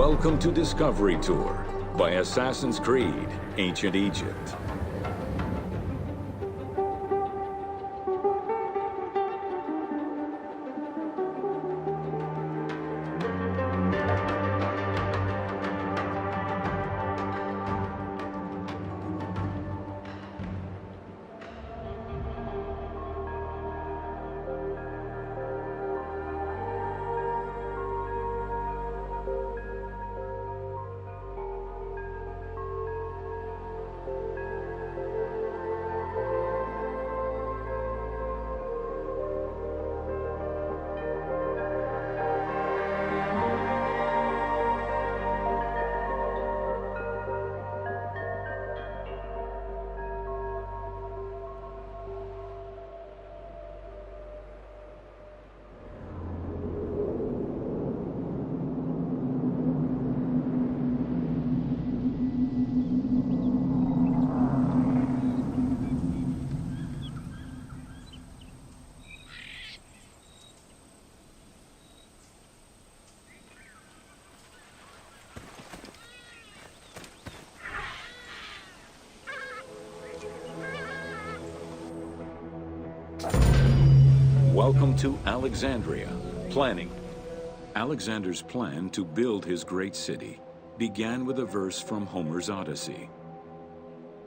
Welcome to Discovery Tour by Assassin's Creed, Ancient Egypt. Welcome to Alexandria. Planning. Alexander's plan to build his great city began with a verse from Homer's Odyssey.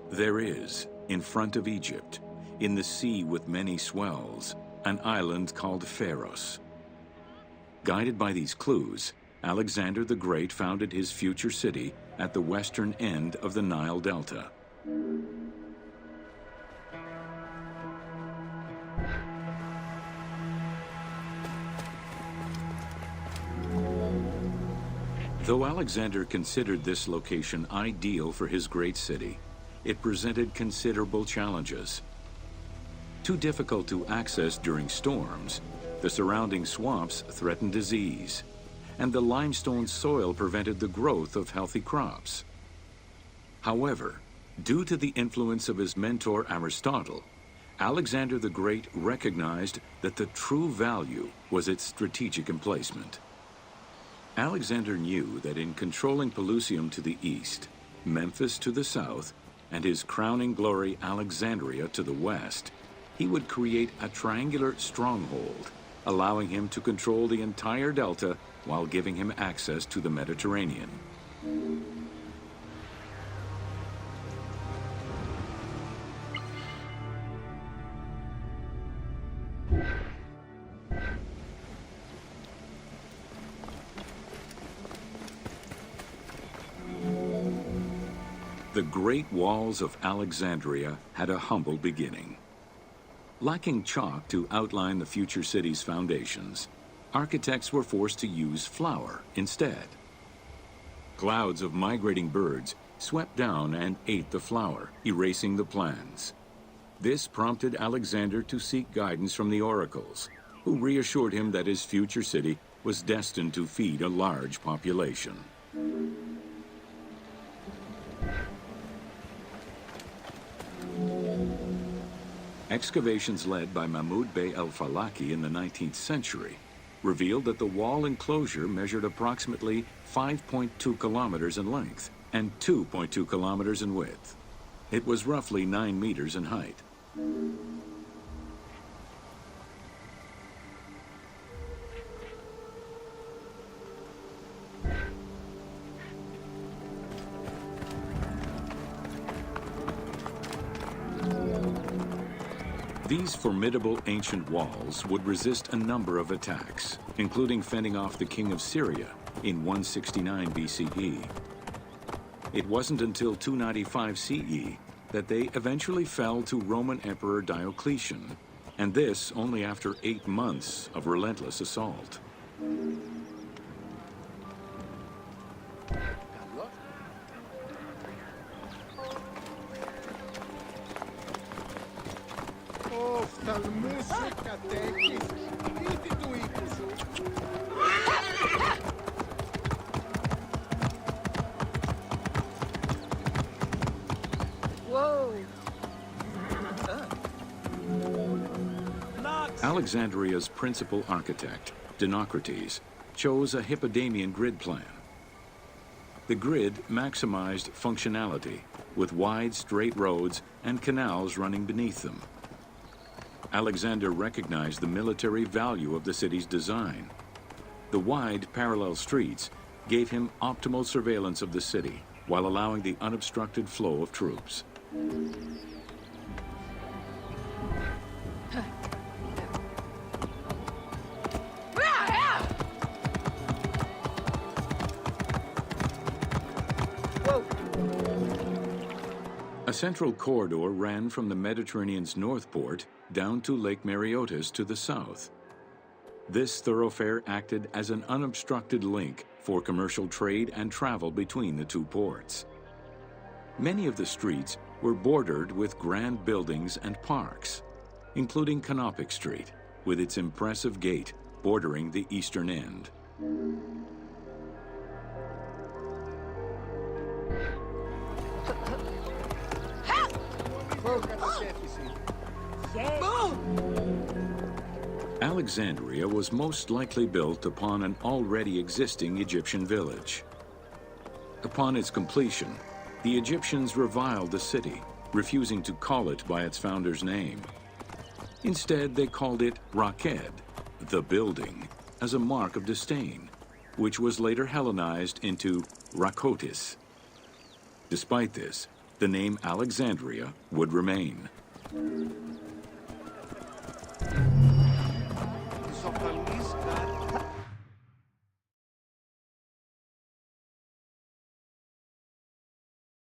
There is, in front of Egypt, in the sea with many swells, an island called Pharos. Guided by these clues, Alexander the Great founded his future city at the western end of the Nile Delta. Though Alexander considered this location ideal for his great city, it presented considerable challenges. Too difficult to access during storms, the surrounding swamps threatened disease, and the limestone soil prevented the growth of healthy crops. However, due to the influence of his mentor Aristotle, Alexander the Great recognized that the true value was its strategic emplacement. Alexander knew that in controlling Pelusium to the east, Memphis to the south, and his crowning glory Alexandria to the west, he would create a triangular stronghold, allowing him to control the entire delta while giving him access to the Mediterranean. The Great Walls of Alexandria had a humble beginning. Lacking chalk to outline the future city's foundations, architects were forced to use flour instead. Clouds of migrating birds swept down and ate the flour, erasing the plans. This prompted Alexander to seek guidance from the oracles, who reassured him that his future city was destined to feed a large population. Excavations led by Mahmud Bey el-Falaki in the 19th century revealed that the wall enclosure measured approximately 5.2 kilometers in length and 2.2 kilometers in width. It was roughly 9 meters in height. These formidable ancient walls would resist a number of attacks, including fending off the king of Syria in 169 BCE. It wasn't until 295 CE that they eventually fell to Roman Emperor Diocletian, and this only after 8 months of relentless assault. Alexandria's principal architect, Dinocrates, chose a Hippodamian grid plan. The grid maximized functionality, with wide, straight roads and canals running beneath them. Alexander recognized the military value of the city's design. The wide, parallel streets gave him optimal surveillance of the city, while allowing the unobstructed flow of troops. A central corridor ran from the Mediterranean's north port down to Lake Mareotis to the south. This thoroughfare acted as an unobstructed link for commercial trade and travel between the two ports. Many of the streets were bordered with grand buildings and parks, including Canopic Street, with its impressive gate bordering the eastern end. Alexandria was most likely built upon an already existing Egyptian village. Upon its completion, the Egyptians reviled the city, refusing to call it by its founder's name. Instead, they called it Raked, the building, as a mark of disdain, which was later Hellenized into Rakotis. Despite this, the name Alexandria would remain.